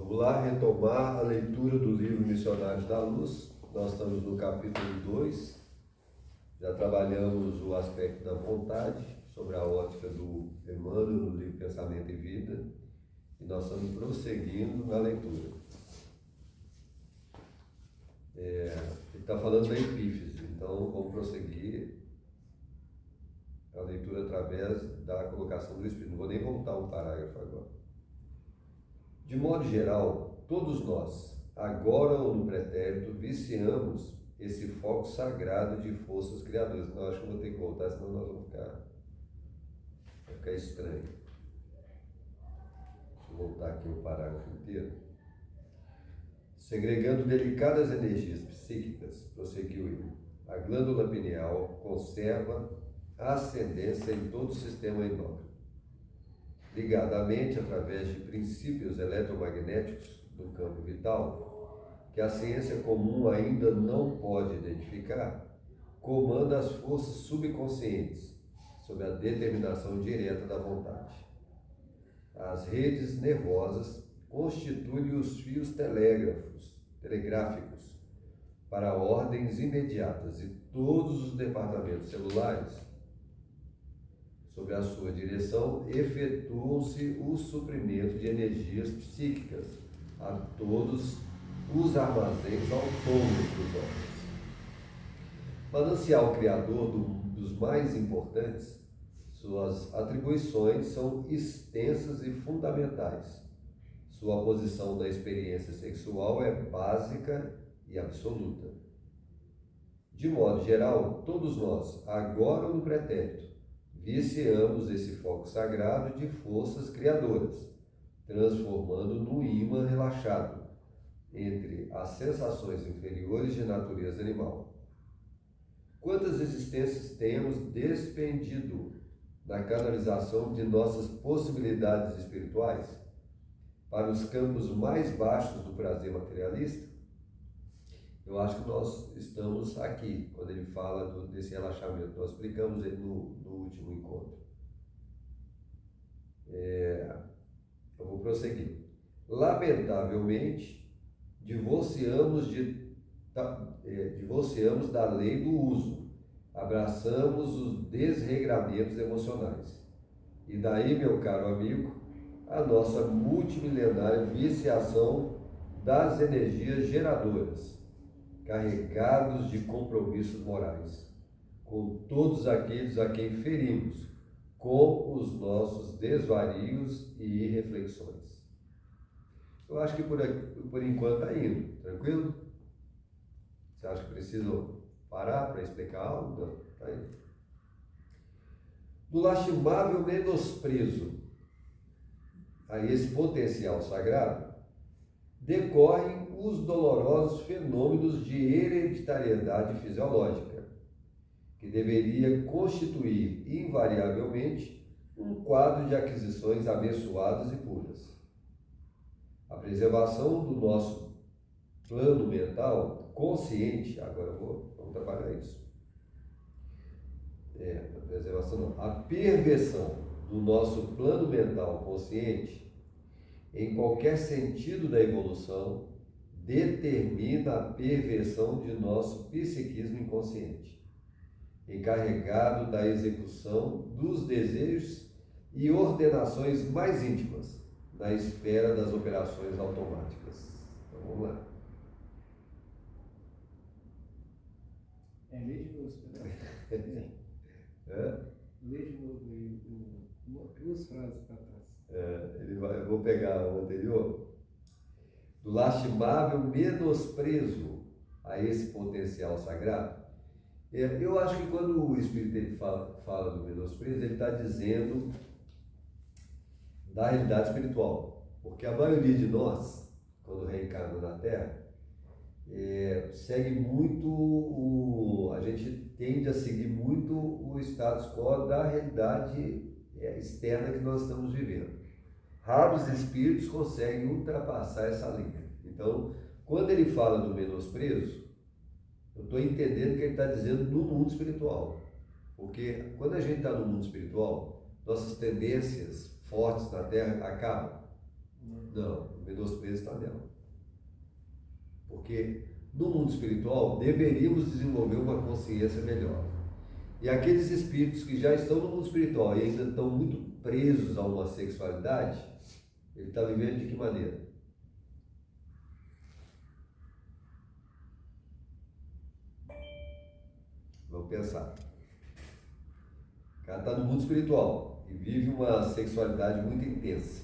Vamos lá retomar a leitura do livro Missionários da Luz. Nós estamos no capítulo 2. Já trabalhamos o aspecto da vontade, sobre a ótica do Emmanuel, no livro Pensamento e Vida. E nós estamos prosseguindo na leitura. Ele está falando da epífise, então vamos prosseguir a leitura através da colocação do Espírito. Não vou nem voltar um parágrafo agora. De modo geral, todos nós, agora ou no pretérito, viciamos esse foco sagrado de forças criadoras. Não, acho que eu vou ter que voltar, senão nós vamos vai ficar estranho. Deixa eu voltar aqui o parágrafo inteiro. Segregando delicadas energias psíquicas, prosseguiu ele, a glândula pineal conserva a ascendência em todo o sistema endócrino. Ligada à mente através de princípios eletromagnéticos do campo vital, que a ciência comum ainda não pode identificar, comanda as forças subconscientes, sob a determinação direta da vontade. As redes nervosas constituem os fios telegráficos para ordens imediatas e todos os departamentos celulares, sob a sua direção, efetuam-se o suprimento de energias psíquicas a todos os armazéns autônomos dos órgãos. Manancial criador dos mais importantes, suas atribuições são extensas e fundamentais. Sua posição da experiência sexual é básica e absoluta. De modo geral, todos nós, agora ou no pretérito, viciamos esse foco sagrado de forças criadoras, transformando no ímã relaxado entre as sensações inferiores de natureza animal. Quantas existências temos despendido na canalização de nossas possibilidades espirituais para os campos mais baixos do prazer materialista? Eu acho que nós estamos aqui, quando ele fala desse relaxamento. Nós explicamos ele no último encontro. Eu vou prosseguir. Lamentavelmente, divorciamos da lei do uso, abraçamos os desregramentos emocionais. E daí, meu caro amigo, a nossa multimilenária viciação das energias geradoras, carregados de compromissos morais, com todos aqueles a quem ferimos, com os nossos desvarios e irreflexões. Eu acho que por enquanto está indo, tranquilo? Você acha que preciso parar para explicar algo? Não, está indo. Do lastimável menosprezo a esse potencial sagrado, decorrem os dolorosos fenômenos de hereditariedade fisiológica, que deveria constituir invariavelmente um quadro de aquisições abençoadas e puras. A preservação do nosso plano mental consciente, agora vamos trabalhar isso. A perversão do nosso plano mental consciente, em qualquer sentido da evolução, determina a perversão de nosso psiquismo inconsciente, encarregado da execução dos desejos e ordenações mais íntimas na esfera das operações automáticas. Então vamos lá. Lê de novo, Lê de novo, duas frases para trás. Eu vou pegar o anterior. Do lastimável menosprezo a esse potencial sagrado. Eu acho que quando o Espírito fala do menosprezo, ele está dizendo da realidade espiritual. Porque a maioria de nós, quando reencarna na Terra, segue muito, a gente tende a seguir muito o status quo da realidade externa que nós estamos vivendo. Raros espíritos conseguem ultrapassar essa linha. Então, quando ele fala do menosprezo, eu estou entendendo que ele está dizendo no mundo espiritual. Porque quando a gente está no mundo espiritual, nossas tendências fortes na Terra acabam. Não, o menosprezo está nela. Porque no mundo espiritual deveríamos desenvolver uma consciência melhor. E aqueles espíritos que já estão no mundo espiritual e ainda estão muito presos a uma sexualidade, ele está vivendo de que maneira? Vamos pensar. O cara está no mundo espiritual e vive uma sexualidade muito intensa.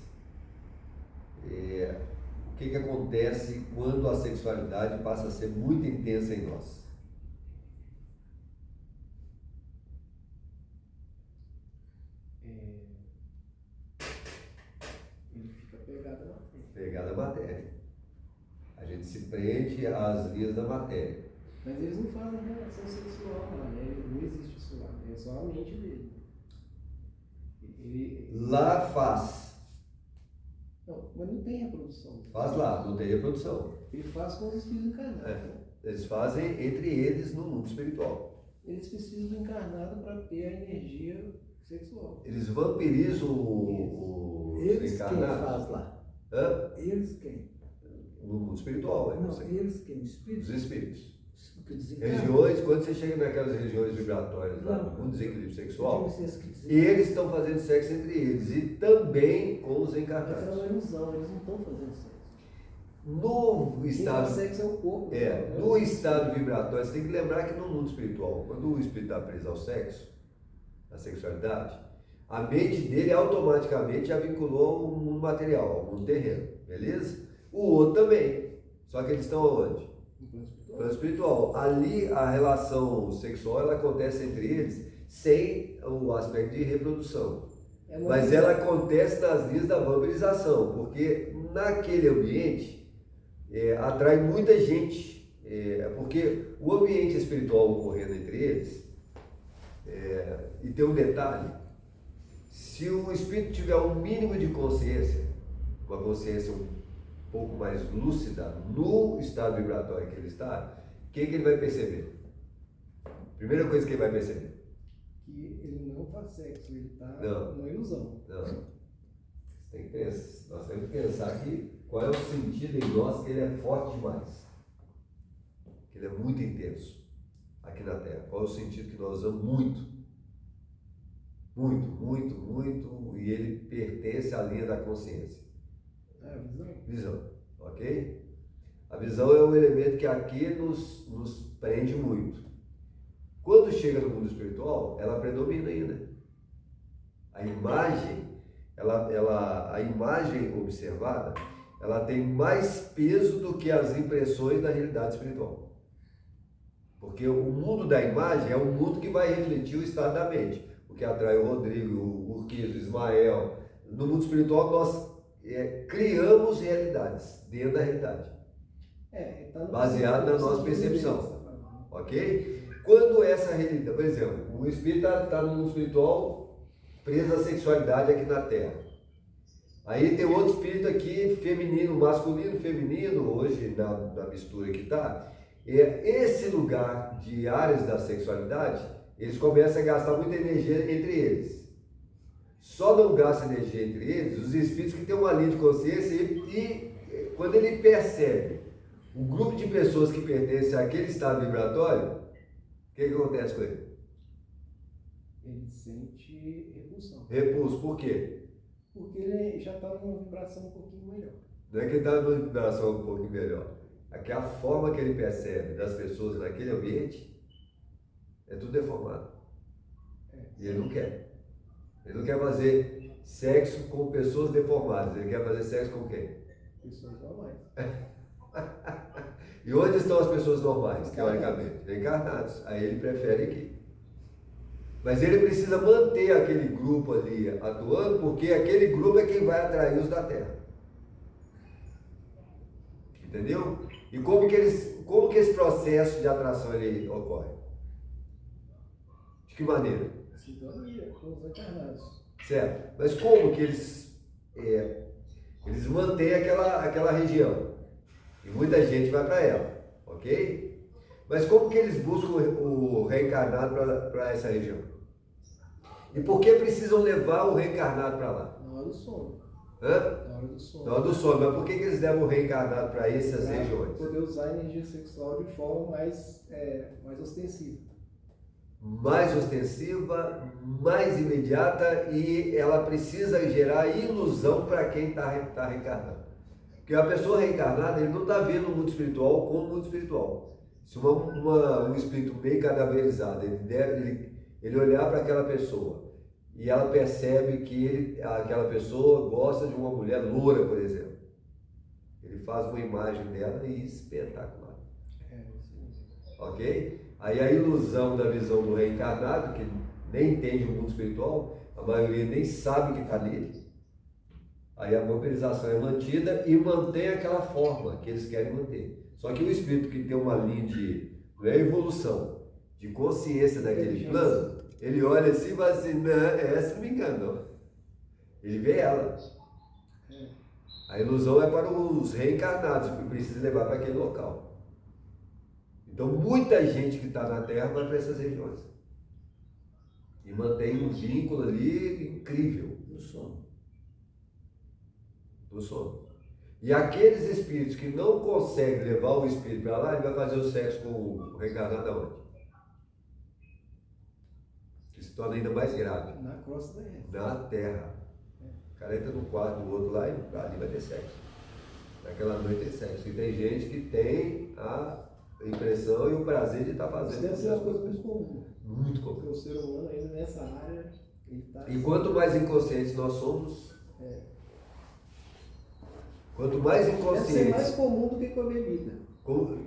O que acontece quando a sexualidade passa a ser muito intensa em nós? Ele fica pegado na matéria. Pegado à matéria. A gente se prende às linhas da matéria. Mas eles não fazem relação sexual lá, né? Não existe isso lá, é só a mente dele. Lá faz. Não, mas não tem reprodução. Faz lá, não tem reprodução. Ele faz com os espíritos encarnados. Eles fazem entre eles no mundo espiritual. Eles precisam do encarnado para ter a energia sexual. Eles vampirizam o eles encarnado. Quem faz lá? Hã? Eles quem? No mundo espiritual, Não, eles quem? Espíritos? Os espíritos. Que desencarnam. Regiões, quando você chega naquelas regiões vibratórias lá, Não. com desequilíbrio sexual, E eles estão fazendo sexo entre eles e também com os Mas é encarnados. uma ilusão, eles não estão fazendo sexo. No Quem estado, faz sexo é o corpo. no estado vibratório, você tem que lembrar que no mundo espiritual, quando o espírito está preso ao sexo, à sexualidade, a mente dele automaticamente já vinculou ao mundo material, ao mundo terreno, beleza? O outro também, só que eles estão aonde? No plano espiritual. Ali a relação sexual ela acontece entre eles sem o aspecto de reprodução. Mas ela acontece nas linhas da vampirização, porque naquele ambiente atrai muita gente, porque o ambiente espiritual ocorrendo entre eles, e tem um detalhe, se o espírito tiver um mínimo de consciência, uma consciência um pouco mais lúcida no estado vibratório que ele está, o que ele vai perceber? Primeira coisa que ele vai perceber. Que ele não faz sexo, ele está Não. numa ilusão. Não. Você tem que pensar, nós temos que pensar aqui qual é o sentido em nós que ele é forte demais. Que ele é muito intenso aqui na Terra. Qual é o sentido que nós usamos muito? Muito, muito, muito. E ele pertence à linha da consciência. É a visão. Visão, ok? A visão é um elemento que aqui nos prende muito. Quando chega no mundo espiritual, ela predomina ainda. A imagem, a imagem observada, ela tem mais peso do que as impressões da realidade espiritual. Porque o mundo da imagem é um mundo que vai refletir o estado da mente. O que atrai o Rodrigo, o Urquizo, o Ismael. No mundo espiritual, nós criamos realidades dentro da realidade. Baseado na nossa percepção. Ok? Quando essa realidade, por exemplo, o espírito está no mundo espiritual preso à sexualidade aqui na Terra. Aí tem outro espírito aqui, feminino, masculino, feminino, hoje na mistura que está. Esse lugar de áreas da sexualidade, eles começam a gastar muita energia entre eles. Só não gasta energia entre eles os espíritos que têm uma linha de consciência e quando ele percebe o grupo de pessoas que pertencem àquele estado vibratório, o que acontece com ele? Ele sente repulsão. Repulso, por quê? Porque ele já está numa vibração um pouquinho melhor. Não é que ele está numa vibração um pouquinho melhor. É que a forma que ele percebe das pessoas naquele ambiente é tudo deformado. E ele não quer. Ele não quer fazer sexo com pessoas deformadas. Ele quer fazer sexo com quem? Pessoas normais. E onde estão as pessoas normais, teoricamente? Encarnados. Aí ele prefere aqui. Mas ele precisa manter aquele grupo ali atuando, porque aquele grupo é quem vai atrair os da Terra. Entendeu? E como que esse processo de atração ele ocorre? De que maneira? Sintonia com os encarnados. Certo. Mas como que eles mantêm aquela região? E muita gente vai para ela, ok? Mas como que eles buscam o reencarnado para essa região? E por que precisam levar o reencarnado para lá? Na hora do sono. Hã? Na hora do sono. Na hora do sono. Mas por que eles levam o reencarnado para essas Pra regiões? poder usar a energia sexual de forma mais ostensiva. Mais ostensiva, mais imediata, e ela precisa gerar ilusão para quem está reencarnando. Porque a pessoa reencarnada, ele não está vendo o mundo espiritual como o mundo espiritual. Se um espírito meio cadaverizado, ele olhar para aquela pessoa e ela percebe que aquela pessoa gosta de uma mulher loura, por exemplo. Ele faz uma imagem dela e espetacular. Ok? Aí a ilusão da visão do reencarnado, que nem entende o mundo espiritual, a maioria nem sabe que está nele. Aí a vampirização é mantida e mantém aquela forma que eles querem manter. Só que o espírito que tem uma linha de, não é evolução, de consciência daquele plano, ele olha assim e fala assim, não, essa não me engana, não. Ele vê ela. A ilusão é para os reencarnados, que precisa levar para aquele local. Então, muita gente que está na Terra vai para essas regiões. E mantém um vínculo ali incrível. No sono. No sono. E aqueles espíritos que não conseguem levar o espírito para lá, ele vai fazer o sexo com o reencarnado aonde? Que se torna ainda mais grave. Na crosta da Terra. Na Terra. O cara entra no quarto do outro lá e ali vai ter sexo. Naquela noite tem sexo. E tem gente que tem a impressão e o prazer de estar fazendo. Isso deve ser uma coisa muito comum. Muito Porque comum. o ser humano ainda nessa área, ele está... E quanto mais inconscientes nós somos, quanto mais Deve ser mais inconscientes, comum do que com a bebida.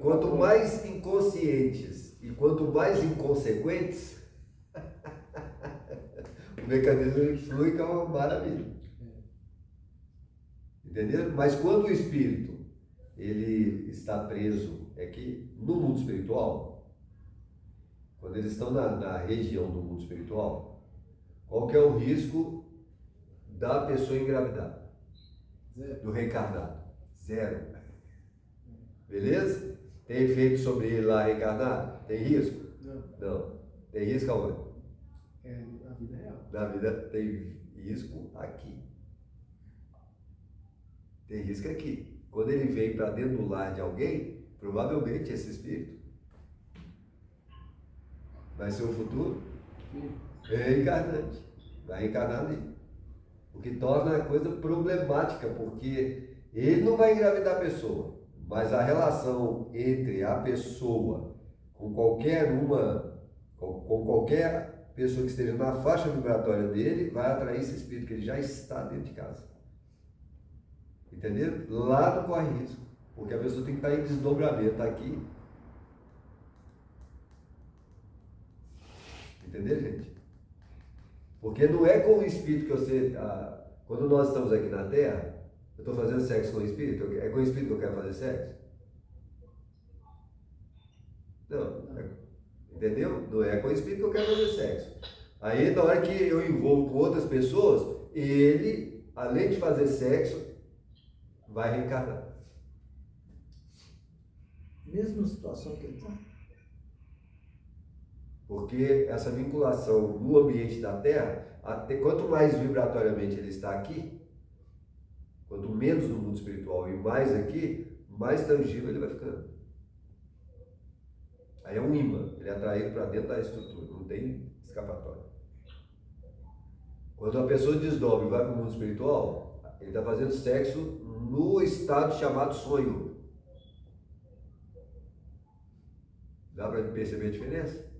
quanto mais inconscientes e quanto mais inconsequentes, o mecanismo ele flui, que é uma maravilha. Entendeu? Mas quando o espírito ele está preso aqui no mundo espiritual, quando eles estão na região do mundo espiritual, qual que é o risco da pessoa engravidar? Zero. Do reencarnado? Zero. Beleza? Tem efeito sobre ele lá reencarnado? Tem risco? Não. Não. Tem risco aonde? É a vida real. Na vida tem risco aqui. Tem risco aqui. Quando ele vem para dentro do lar de alguém, provavelmente esse espírito vai ser o futuro reencarnante. Vai reencarnar ali. O que torna a coisa problemática, porque ele não vai engravidar a pessoa, mas a relação entre a pessoa com qualquer pessoa que esteja na faixa vibratória dele vai atrair esse espírito que ele já está dentro de casa. Entendeu? Lá não corre risco, porque a pessoa tem que estar em desdobramento aqui. Entendeu, gente? Porque não é com o espírito que você... quando nós estamos aqui na Terra, eu estou fazendo sexo com o espírito, é com o espírito que eu quero fazer sexo? Não. Entendeu? Não é com o espírito que eu quero fazer sexo. Aí, na hora que eu envolvo com outras pessoas, ele, além de fazer sexo, vai reencarnar. Mesma situação que ele está. Porque essa vinculação no ambiente da Terra, quanto mais vibratoriamente ele está aqui, quanto menos no mundo espiritual e mais aqui, mais tangível ele vai ficando. Aí é um imã, ele é atraído para dentro da estrutura, não tem escapatória. Quando a pessoa desdobra e vai para o mundo espiritual, ele está fazendo sexo no estado chamado sonho. Dá para perceber a diferença?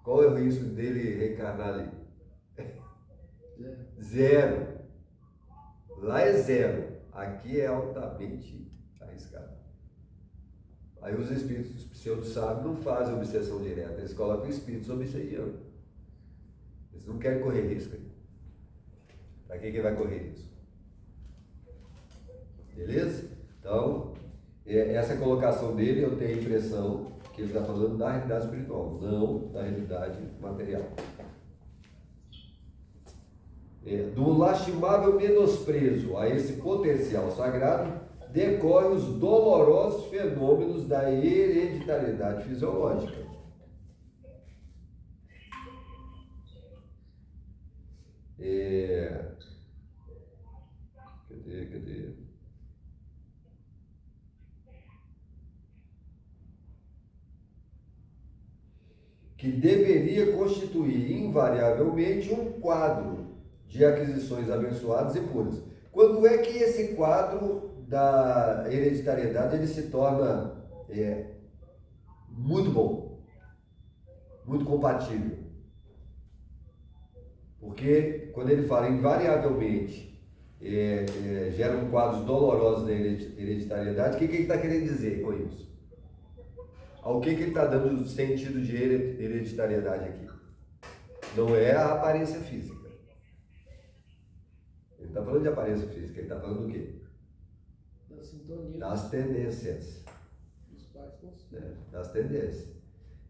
Qual é o risco dele reencarnar ali? Zero. Lá é zero. Aqui é altamente arriscado. Aí os espíritos pseudo-sábios não fazem obsessão direta, eles colocam espíritos obsediando. Eles não querem correr risco aí. Para que vai correr risco? Beleza? Então, essa colocação dele, eu tenho a impressão que ele está falando da realidade espiritual, não da realidade material. Do lastimável menosprezo a esse potencial sagrado, decorrem os dolorosos fenômenos da hereditariedade fisiológica. que deveria constituir invariavelmente um quadro de aquisições abençoadas e puras. Quando é que esse quadro da hereditariedade ele se torna muito bom, muito compatível? Porque quando ele fala invariavelmente geram quadros dolorosos da hereditariedade, o que ele está querendo dizer com isso? Ao que ele está dando sentido de hereditariedade aqui? Não é a aparência física. Ele está falando de aparência física, ele está falando do quê? Da sintonia. Das tendências. Dos pais com os filhos. Das tendências.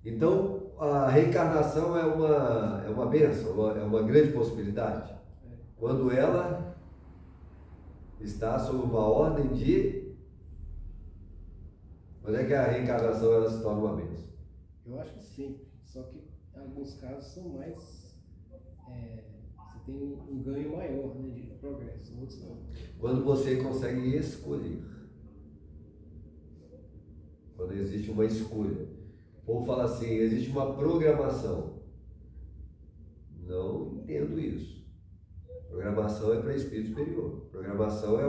Então, a reencarnação é uma bênção, é uma grande possibilidade. Quando ela está sob uma ordem de... Quando é que a reencarnação ela se torna uma bênção? Eu acho que sempre, só que em alguns casos são mais... você tem um ganho maior, né, de progresso, outros não. Quando você consegue escolher. Quando existe uma escolha. O povo fala assim, existe uma programação. Não entendo isso. Programação é para espírito superior. Programação é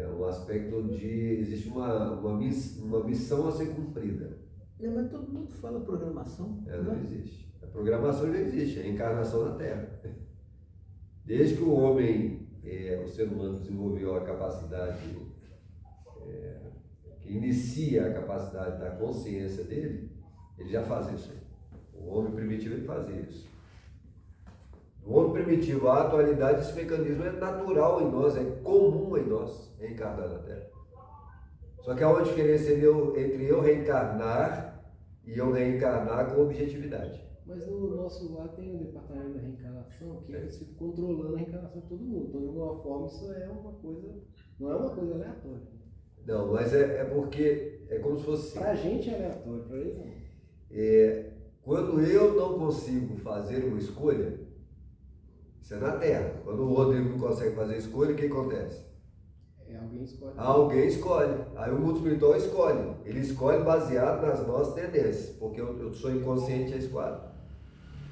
um aspecto de... Existe uma missão a ser cumprida. Mas todo mundo fala programação. Não existe. A programação já existe, a encarnação na Terra. Desde que o homem, o ser humano desenvolveu a capacidade, que inicia a capacidade da consciência dele, ele já faz isso. O homem primitivo ele fazia isso. O homem primitivo, a atualidade, esse mecanismo é natural em nós, é comum em nós, reencarnar na Terra. Só que há uma diferença entre eu reencarnar e eu reencarnar com objetividade. Mas no nosso lar tem o departamento da reencarnação, que eles ficam controlando a reencarnação de todo mundo. Então, de alguma forma, isso é uma coisa, não é uma coisa aleatória. Não, mas é porque é como se fosse... Pra gente é aleatório, pra eles não. Quando eu não consigo fazer uma escolha, isso é na Terra. Quando o Rodrigo não consegue fazer escolha, o que acontece? Alguém escolhe. Alguém escolhe. Aí o mundo espiritual escolhe. Ele escolhe baseado nas nossas tendências, porque eu sou inconsciente a escolha.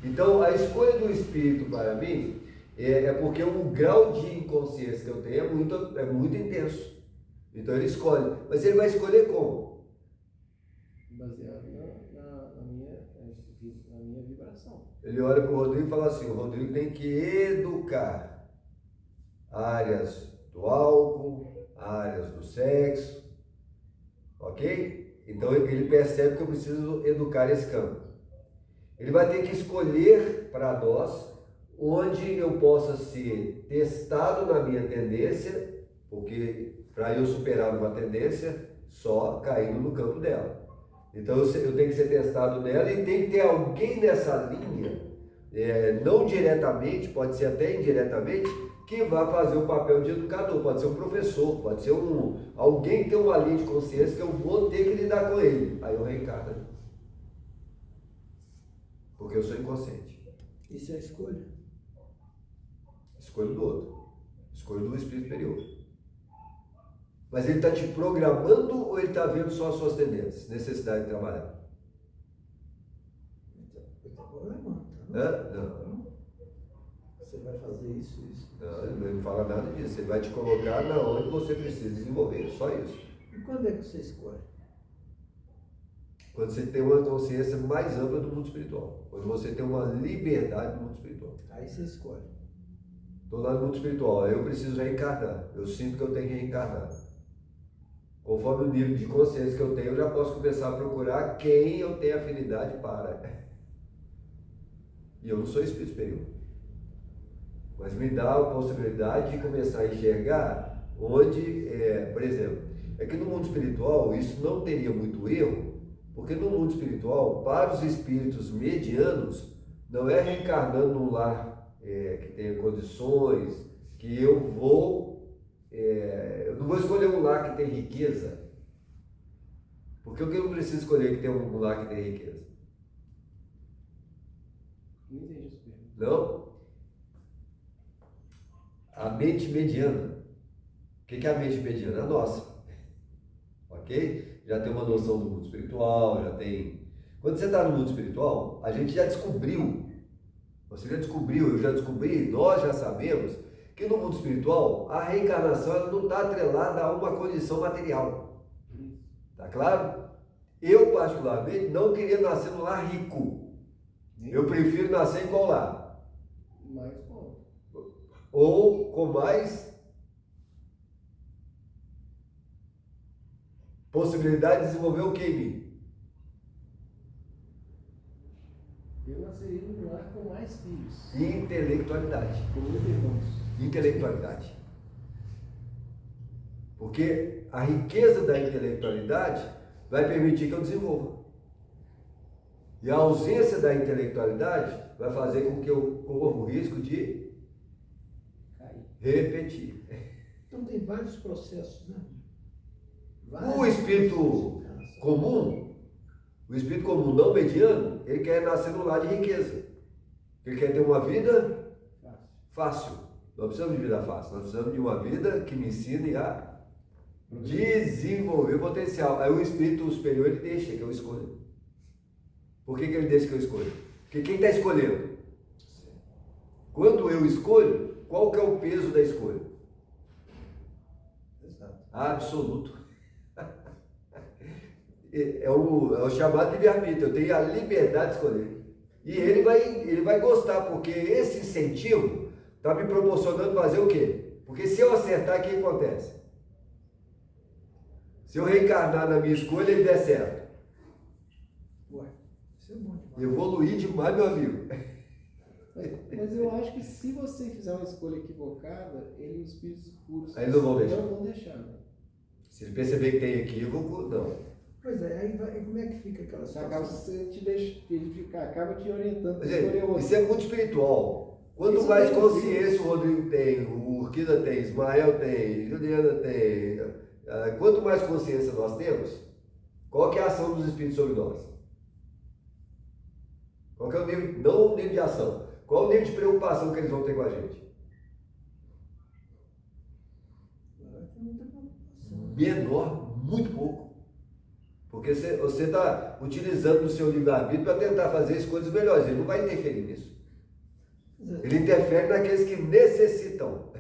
Então, a escolha do espírito para mim é porque o grau de inconsciência que eu tenho é muito intenso. Então ele escolhe. Mas ele vai escolher como? Baseado na minha vibração. Ele olha para o Rodrigo e fala assim, o Rodrigo tem que educar áreas do álcool, áreas do sexo, ok? Então ele percebe que eu preciso educar esse campo. Ele vai ter que escolher para nós onde eu possa ser testado na minha tendência, porque para eu superar uma tendência, só caindo no campo dela. Então eu tenho que ser testado nela e tem que ter alguém nessa linha, não diretamente, pode ser até indiretamente, que vai fazer o papel de educador, pode ser um professor, pode ser alguém que tem uma linha de consciência que eu vou ter que lidar com ele. Aí eu reencarno. Porque eu sou inconsciente. Isso é escolha. Escolha do outro. Escolha do espírito superior. Mas ele está te programando ou ele está vendo só as suas tendências, necessidade de trabalhar? Ele está programando. Não. Você vai fazer isso. Não, ele não fala nada disso. Ele vai te colocar na onde você precisa desenvolver, só isso. E quando é que você escolhe? Quando você tem uma consciência mais ampla do mundo espiritual. Quando você tem uma liberdade do mundo espiritual. Aí você escolhe. Estou lá no mundo espiritual, eu preciso reencarnar. Eu sinto que eu tenho que reencarnar. Conforme o nível de consciência que eu tenho, eu já posso começar a procurar quem eu tenho afinidade para. E eu não sou espírito superior. Mas me dá a possibilidade de começar a enxergar onde, por exemplo, é que no mundo espiritual isso não teria muito erro, porque no mundo espiritual, para os espíritos medianos, não é reencarnando num lar que tenha condições, que eu não vou escolher um lar que tem riqueza, porque o que eu não preciso escolher que tem um lar que tem riqueza? Não entendi isso mesmo. Não? A mente mediana. O que é a mente mediana? A nossa. Ok? Já tem uma noção do mundo espiritual, já tem... Quando você está no mundo espiritual, a gente já descobriu, você já descobriu, eu já descobri, nós já sabemos que no mundo espiritual a reencarnação ela não está atrelada a uma condição material. Tá claro? Eu, particularmente, não queria nascer num lar rico. Eu prefiro nascer em qual lar? Mais pobre. Ou com mais possibilidade de desenvolver o que em mim? Eu nasceria num lar com mais filhos. Intelectualidade. Com 8 irmãos. Intelectualidade. Porque a riqueza da intelectualidade vai permitir que eu desenvolva. E a ausência da intelectualidade vai fazer com que eu corra o risco de repetir. Então tem vários processos, né? O espírito comum, não mediano, ele quer nascer num lar de riqueza. Ele quer ter uma vida fácil. Nós precisamos de vida fácil, nós precisamos de uma vida que me ensine a desenvolver o potencial. Aí o espírito superior ele deixa que eu escolha. Por que ele deixa que eu escolha? Porque quem está escolhendo? Quando eu escolho, qual que é o peso da escolha? Exato. Absoluto. É o chamado livre-arbítrio. Eu tenho a liberdade de escolher. E ele vai gostar, porque esse incentivo está me proporcionando fazer o quê? Porque se eu acertar, o que acontece? Se eu reencarnar na minha escolha, ele der certo. Ué, isso é bom demais. Evoluir demais, meu amigo. Mas eu acho que se você fizer uma escolha equivocada, os espíritos puros Aí não vão deixar. não vão deixar. Né? Se ele perceber que tem equívoco, não. Pois é, aí como é que fica aquela Acaba, situação? você te deixa, acaba te orientando para Gente, escolher outro. isso é muito espiritual. Quanto Isso mais é consciência o Rodrigo tem, o Urquida tem, Ismael tem, Juliana tem, quanto mais consciência nós temos, qual que é a ação dos espíritos sobre nós? Qual que é o nível, não o nível de ação, qual o nível de preocupação que eles vão ter com a gente? Menor, muito pouco. Porque você está utilizando o seu livre-arbítrio para tentar fazer escolhas melhores. Ele não vai interferir nisso. Ele interfere naqueles que necessitam.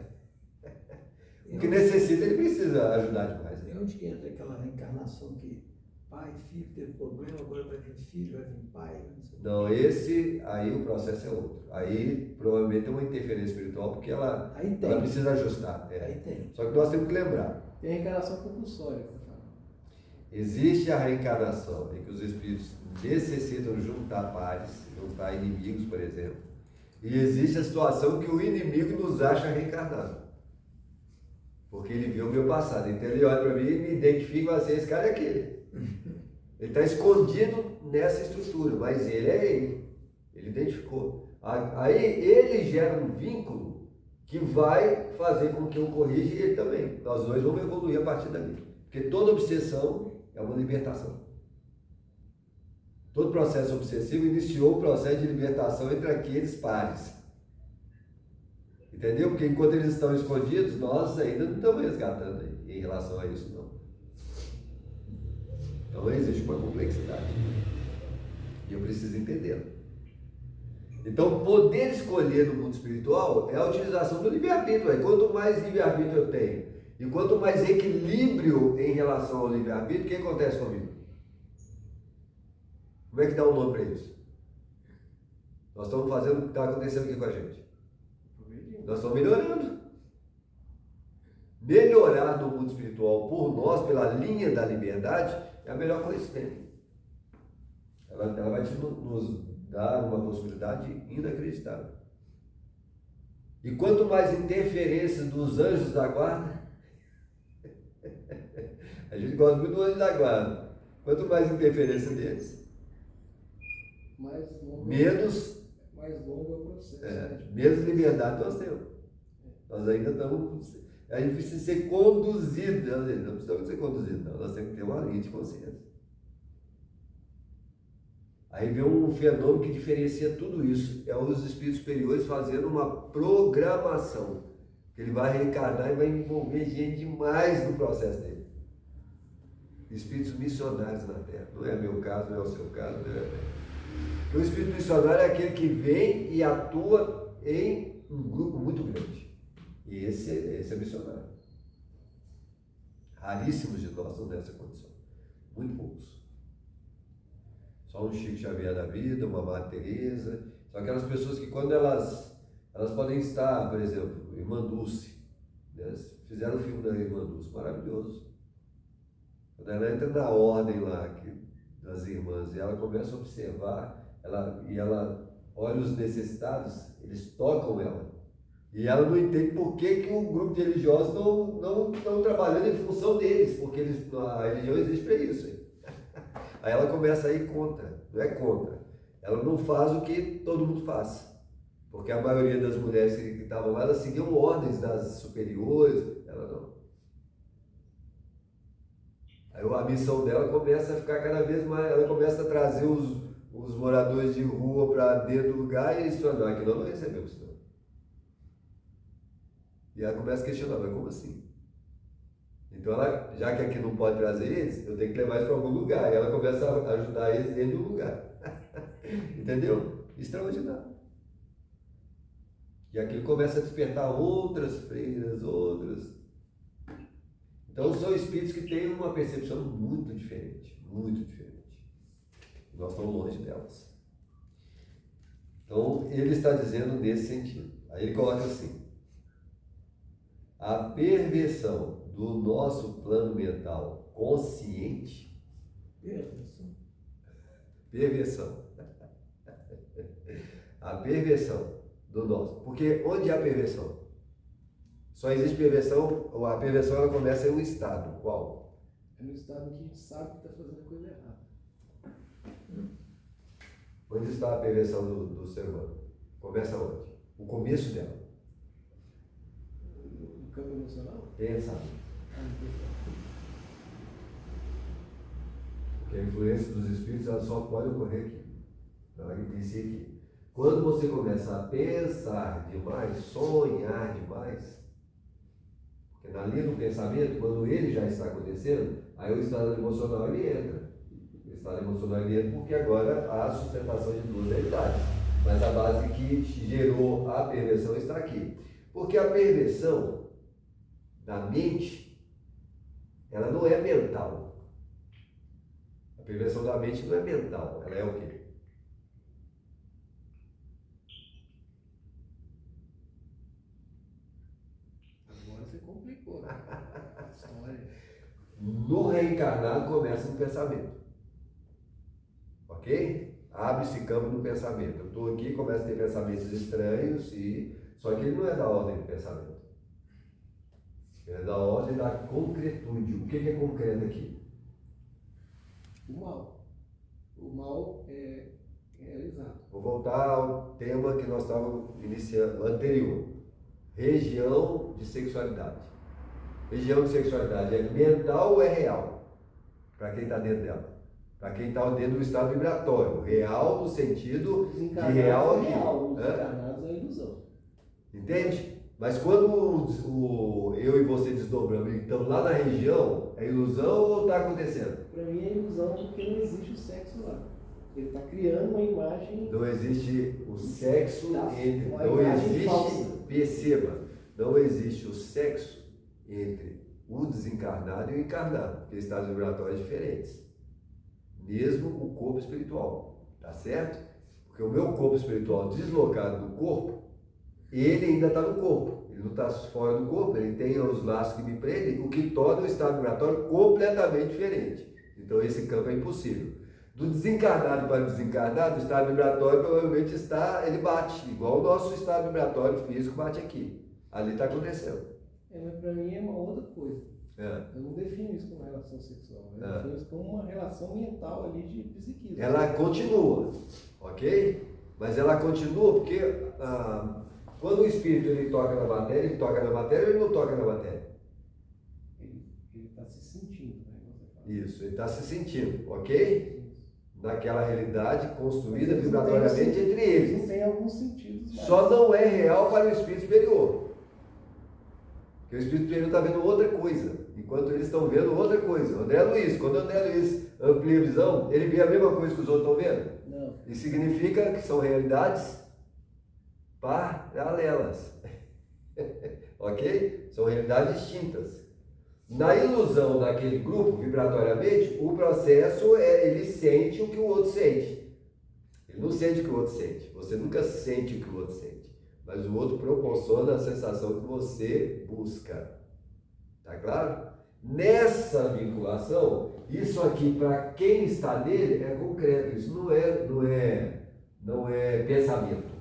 O que necessita, ele precisa ajudar demais. É onde que entra aquela reencarnação que pai e filho teve problema, agora vai vir filho, vai vir pai. Não, aí o processo é outro. Aí provavelmente tem uma interferência espiritual, porque ela precisa ajustar. Aí tem. Só que nós temos que lembrar. Tem a reencarnação compulsória. Existe a reencarnação em que os espíritos necessitam juntar pares, juntar inimigos, por exemplo. E existe a situação que o inimigo nos acha reencarnado. Porque ele viu o meu passado. Então ele olha para mim e me identifica e fala assim, esse cara é aquele. Ele está escondido nessa estrutura, mas ele é ele. Ele identificou. Aí ele gera um vínculo que vai fazer com que eu corrija e ele também. Nós dois vamos evoluir a partir dali. Porque toda obsessão é uma libertação. Todo processo obsessivo iniciou o processo de libertação entre aqueles pares. Entendeu? Porque enquanto eles estão escondidos, nós ainda não estamos resgatando em relação a isso, não. Então existe uma complexidade. E eu preciso entendê-la. Então, poder escolher no mundo espiritual é a utilização do livre-arbítrio. Quanto mais livre-arbítrio eu tenho, e quanto mais equilíbrio em relação ao livre-arbítrio, o que acontece comigo? Como é que dá um nome para isso? Nós estamos fazendo o que está acontecendo aqui com a gente. Nós estamos melhorando. Melhorar no mundo espiritual por nós, pela linha da liberdade, é a melhor coisa que tem. Ela vai nos dar uma possibilidade inacreditável. E quanto mais interferências dos anjos da guarda, a gente gosta muito do anjo da guarda. Quanto mais interferência deles, mais longo é o processo. Menos liberdade nós temos. Nós ainda estamos. A gente precisa ser conduzido. Não precisamos ser conduzidos, não. Nós temos que ter uma linha de consciência. Aí vem um fenômeno que diferencia tudo isso. É os espíritos superiores fazendo uma programação. Ele vai reencarnar e vai envolver gente demais no processo dele. espíritos missionários na Terra. Não é meu caso, não é o seu caso, não é. Porque o espírito missionário é aquele que vem e atua em um grupo muito grande. E esse é missionário. Raríssimos de nós estão nessa condição. Muito poucos. Só um Chico Xavier da vida, uma Madre Teresa. São aquelas pessoas que quando elas podem estar, por exemplo, Irmã Dulce. Né? Fizeram o filme da Irmã Dulce, maravilhoso. Quando ela entra na ordem lá das irmãs e ela começa a observar, ela olha os necessitados, eles tocam ela. E ela não entende por que o grupo de religiosos não estão trabalhando em função deles, porque a religião existe para isso. Aí ela começa a ir contra, não é contra. Ela não faz o que todo mundo faz. Porque a maioria das mulheres que estavam lá, elas seguiam ordens das superiores, ela não. Aí a missão dela começa a ficar cada vez mais, ela começa a trazer os moradores de rua para dentro do lugar e eles falam, não, aqui nós não recebemos, não. E ela começa a questionar, mas como assim? Então ela, já que aqui não pode trazer eles, eu tenho que levar eles para algum lugar. E ela começa a ajudar eles dentro do lugar. Entendeu? Extraordinário. E aquilo começa a despertar outras freiras, outras. Então são espíritos que têm uma percepção muito diferente. Muito diferente. Nós estamos longe delas. Então ele está dizendo nesse sentido. Aí ele coloca assim. A perversão do nosso plano mental consciente. Perversão. A perversão do nosso. Porque onde há perversão? Só existe perversão, ou a perversão ela começa em um estado. Qual? É no estado em que a gente sabe que está fazendo a coisa errada. Onde está a perversão do ser humano? Começa onde? O começo dela. No campo emocional? Quem sabe? Porque a influência dos espíritos ela só pode ocorrer aqui. Ela disse aqui. Quando você começa a pensar demais, sonhar demais, porque na linha do pensamento, quando ele já está acontecendo, aí o estado emocional ele entra. O estado emocional ele entra porque agora há a sustentação de duas realidades. Mas a base que gerou a perversão está aqui. Porque a perversão da mente, ela não é mental. A perversão da mente não é mental, ela é o quê? Agora você complicou, né? A história. No reencarnado começa no pensamento. Ok? Abre-se campo no pensamento. Eu estou aqui, começo a ter pensamentos estranhos, só que ele não é da ordem do pensamento. Ele é da ordem da concretude. O que é concreto aqui? O mal. O mal é realizado. Vou voltar ao tema que nós estávamos iniciando anterior. Região de sexualidade. Região de sexualidade é mental ou é real? Para quem está dentro dela. Para quem está dentro do estado vibratório. Real no sentido de real aqui. Os encarnados é ilusão. Entende? Mas quando eu e você desdobramos e estamos lá na região, é ilusão ou está acontecendo? Para mim é ilusão porque não existe o sexo lá. Ele está criando uma imagem. Não existe o sexo entre. Não existe, falsa. perceba, não existe o sexo entre o desencarnado e o encarnado, porque estados vibratórios diferentes. Mesmo o corpo espiritual, tá certo? Porque o meu corpo espiritual deslocado do corpo, ele ainda está no corpo, ele não está fora do corpo, ele tem os laços que me prendem, o que torna o estado vibratório completamente diferente. Então esse campo é impossível. Do desencarnado para o desencarnado, o estado vibratório provavelmente ele bate, igual o nosso estado vibratório físico bate aqui. Ali está acontecendo. Mas para mim é uma outra coisa. É. Eu não defino isso como relação sexual, eu defino isso como uma relação mental ali de psiquismo. Ela continua, ok? Mas ela continua porque quando o espírito ele toca na matéria ou ele não toca na matéria? Ele está se sentindo, né? Isso, ele está se sentindo, ok? Naquela realidade construída Mas vibratoriamente entre eles. Tem alguns sentidos. Só não é real para o espírito superior. Porque Porque o espírito superior está vendo outra coisa, enquanto eles estão vendo outra coisa. O André Luiz, quando o André Luiz amplia a visão, ele vê a mesma coisa que os outros estão vendo? Não. Isso significa que são realidades paralelas. Ok? São realidades distintas. Na ilusão daquele grupo, vibratoriamente, o processo ele sente o que o outro sente. Ele não sente o que o outro sente. Você nunca sente o que o outro sente. Mas o outro proporciona a sensação que você busca. Tá claro? Nessa vinculação, isso aqui, para quem está nele, é concreto. Isso não é pensamento.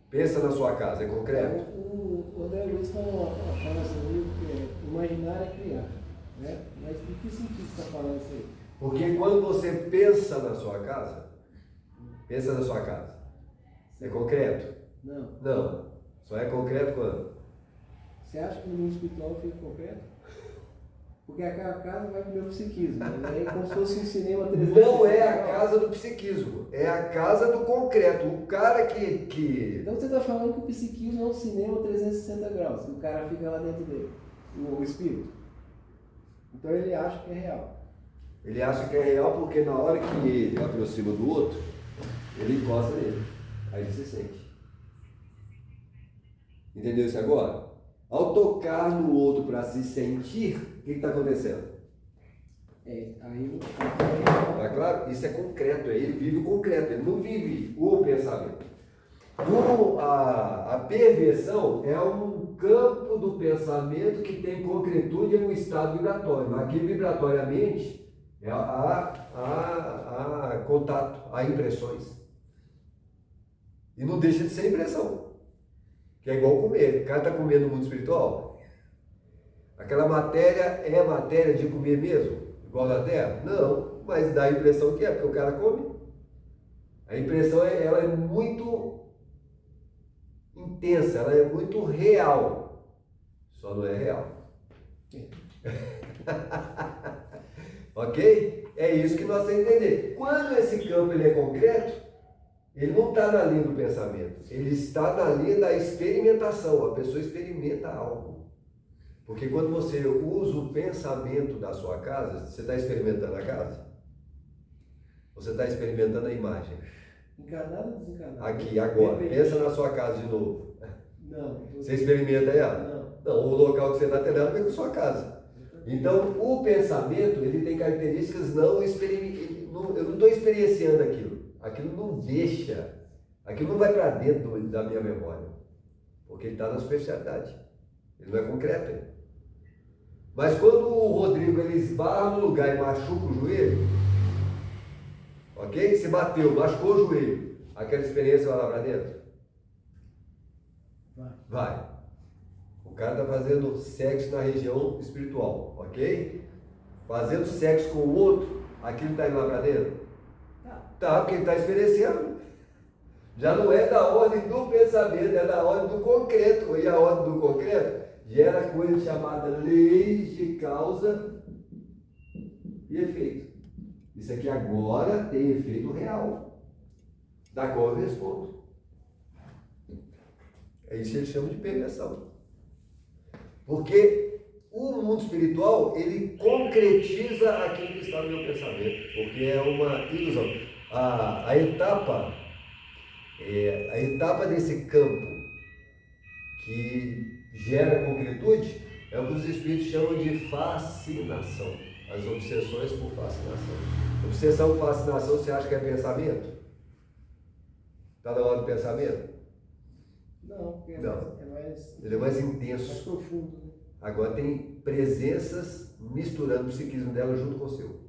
Pensa na sua casa, é concreto? O André Luiz fala assim, livro que é imaginar é criar. Né? Mas em que sentido você está falando isso aí? Porque quando você pensa na sua casa, é concreto? Não. Não. Só é concreto quando? Você acha que no mundo espiritual fica concreto? Porque aquela casa vai pro meu psiquismo. Né? É como se fosse um cinema 360. Não é a casa do psiquismo, é a casa do concreto. O cara que... Então você está falando que o psiquismo é um cinema 360 graus, que o cara fica lá dentro dele, o espírito. Então ele acha que é real. Ele acha que é real porque na hora que ele aproxima do outro, ele encosta nele. Aí ele se sente. Entendeu isso agora? Ao tocar no outro para se sentir, o que está acontecendo? Aí Tá claro? Isso é concreto, ele vive o concreto, ele não vive o pensamento. A perversão é um campo do pensamento que tem concretude em um estado vibratório. Aqui vibratoriamente há contato, há impressões. E não deixa de ser impressão. Que é igual comer. O cara está comendo no mundo espiritual. Aquela matéria é matéria de comer mesmo? Igual da Terra? Não, mas dá a impressão que é, porque o cara come. A impressão ela é muito intensa, ela é muito real. Só não é real. Ok? É isso que nós temos que entender. Quando esse campo ele é concreto, ele não está na linha do pensamento, ele está na linha da experimentação. A pessoa experimenta algo. Porque quando você usa o pensamento da sua casa, você está experimentando a casa? Você está experimentando a imagem? encarnado ou desencarnado? Aqui, agora. Pensa na sua casa de novo. Não. Você experimenta ela? Não. O local que você está tendo é a sua casa. Então, o pensamento, ele tem características não experimentais. Eu não estou experienciando aquilo. Aquilo não deixa. Aquilo não vai para dentro da minha memória. Porque ele está na superficialidade. Ele não é concreto. Hein? Mas quando o Rodrigo ele esbarra no lugar e machuca o joelho, ok? Se bateu, machucou o joelho, aquela experiência vai lá para dentro? Vai. O cara está fazendo sexo na região espiritual, ok? Fazendo sexo com o outro, aquilo está indo lá para dentro? Tá, porque ele está experienciando. Já não é da ordem do pensamento, é da ordem do concreto. E a ordem do concreto gera coisa chamada leis de causa e efeito. Isso aqui agora tem efeito real, da qual eu respondo. É isso que eles chamam de perversão. Porque o mundo espiritual, ele concretiza aquilo que está no meu pensamento, porque é uma ilusão. A etapa desse campo que gera concretude é o que os espíritos chamam de fascinação. As obsessões por fascinação. Obsessão por fascinação, você acha que é pensamento? Está na hora do pensamento? Não, porque Não. mais ele é mais intenso. Mais profundo. Né? Agora tem presenças misturando o psiquismo dela junto com o seu.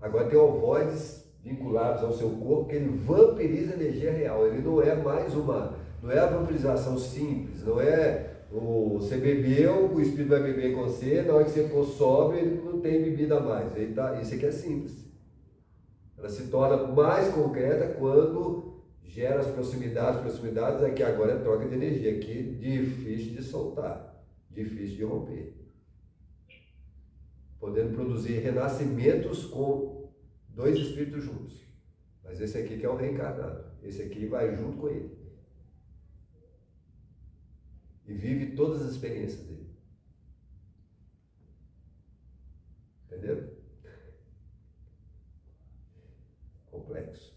Agora tem ovoides vinculados ao seu corpo, que ele vampiriza a energia real. Ele não é mais não é a vampirização simples, não é você bebeu, o espírito vai beber com você, na hora que você for sóbrio, ele não tem bebida mais. Isso aqui é simples. Ela se torna mais concreta quando gera as proximidades, aqui agora é troca de energia, aqui difícil de soltar, difícil de romper. Podendo produzir renascimentos com dois espíritos juntos. Mas esse aqui que é o reencarnado. Esse aqui vai junto com ele. e vive todas as experiências dele. Entendeu? Complexo.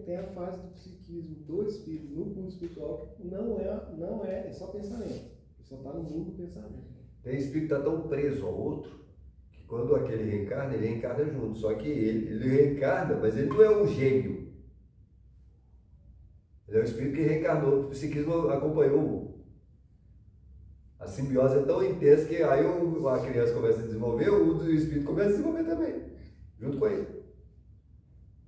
Tem a fase do psiquismo do espírito, no mundo espiritual, que é só pensamento. Ele só está no mundo do pensamento. Tem espírito que está tão preso ao outro que quando aquele reencarna, ele reencarna junto. Só que ele reencarna, mas ele não é um gêmeo. Ele é um espírito que reencarnou. O psiquismo acompanhou. A simbiose é tão intensa que aí a criança começa a desenvolver, o espírito começa a desenvolver também, junto com ele.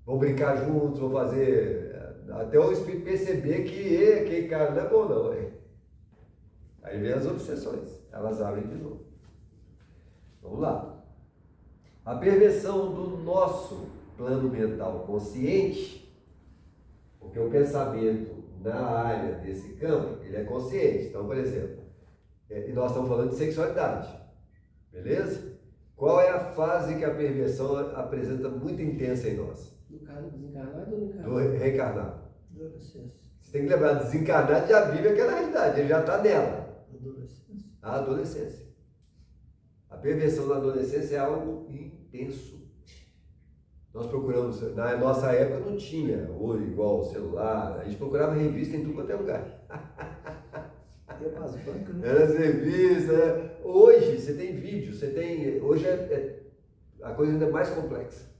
Vão brincar juntos, vão fazer. Até o espírito perceber que aquele cara não é bom, não. Aí vem as obsessões, elas abrem de novo. Vamos lá. A perversão do nosso plano mental consciente, porque o pensamento na área desse campo, ele é consciente. Então, por exemplo, e nós estamos falando de sexualidade, beleza? Qual é a fase que a perversão apresenta muito intensa em nós? Do cara desencarnado ou do encarnado? Do reencarnado. Adolescência. Você tem que lembrar, desencarnado já vive aquela realidade, ele já está nela. Adolescência. A adolescência. A perversão na adolescência é algo intenso. Nós procuramos, na nossa época não tinha, hoje igual o celular, a gente procurava revista em tudo quanto é lugar. Ia para as bancas, né? Era as revistas. Hoje você tem vídeo, hoje a coisa ainda é mais complexa.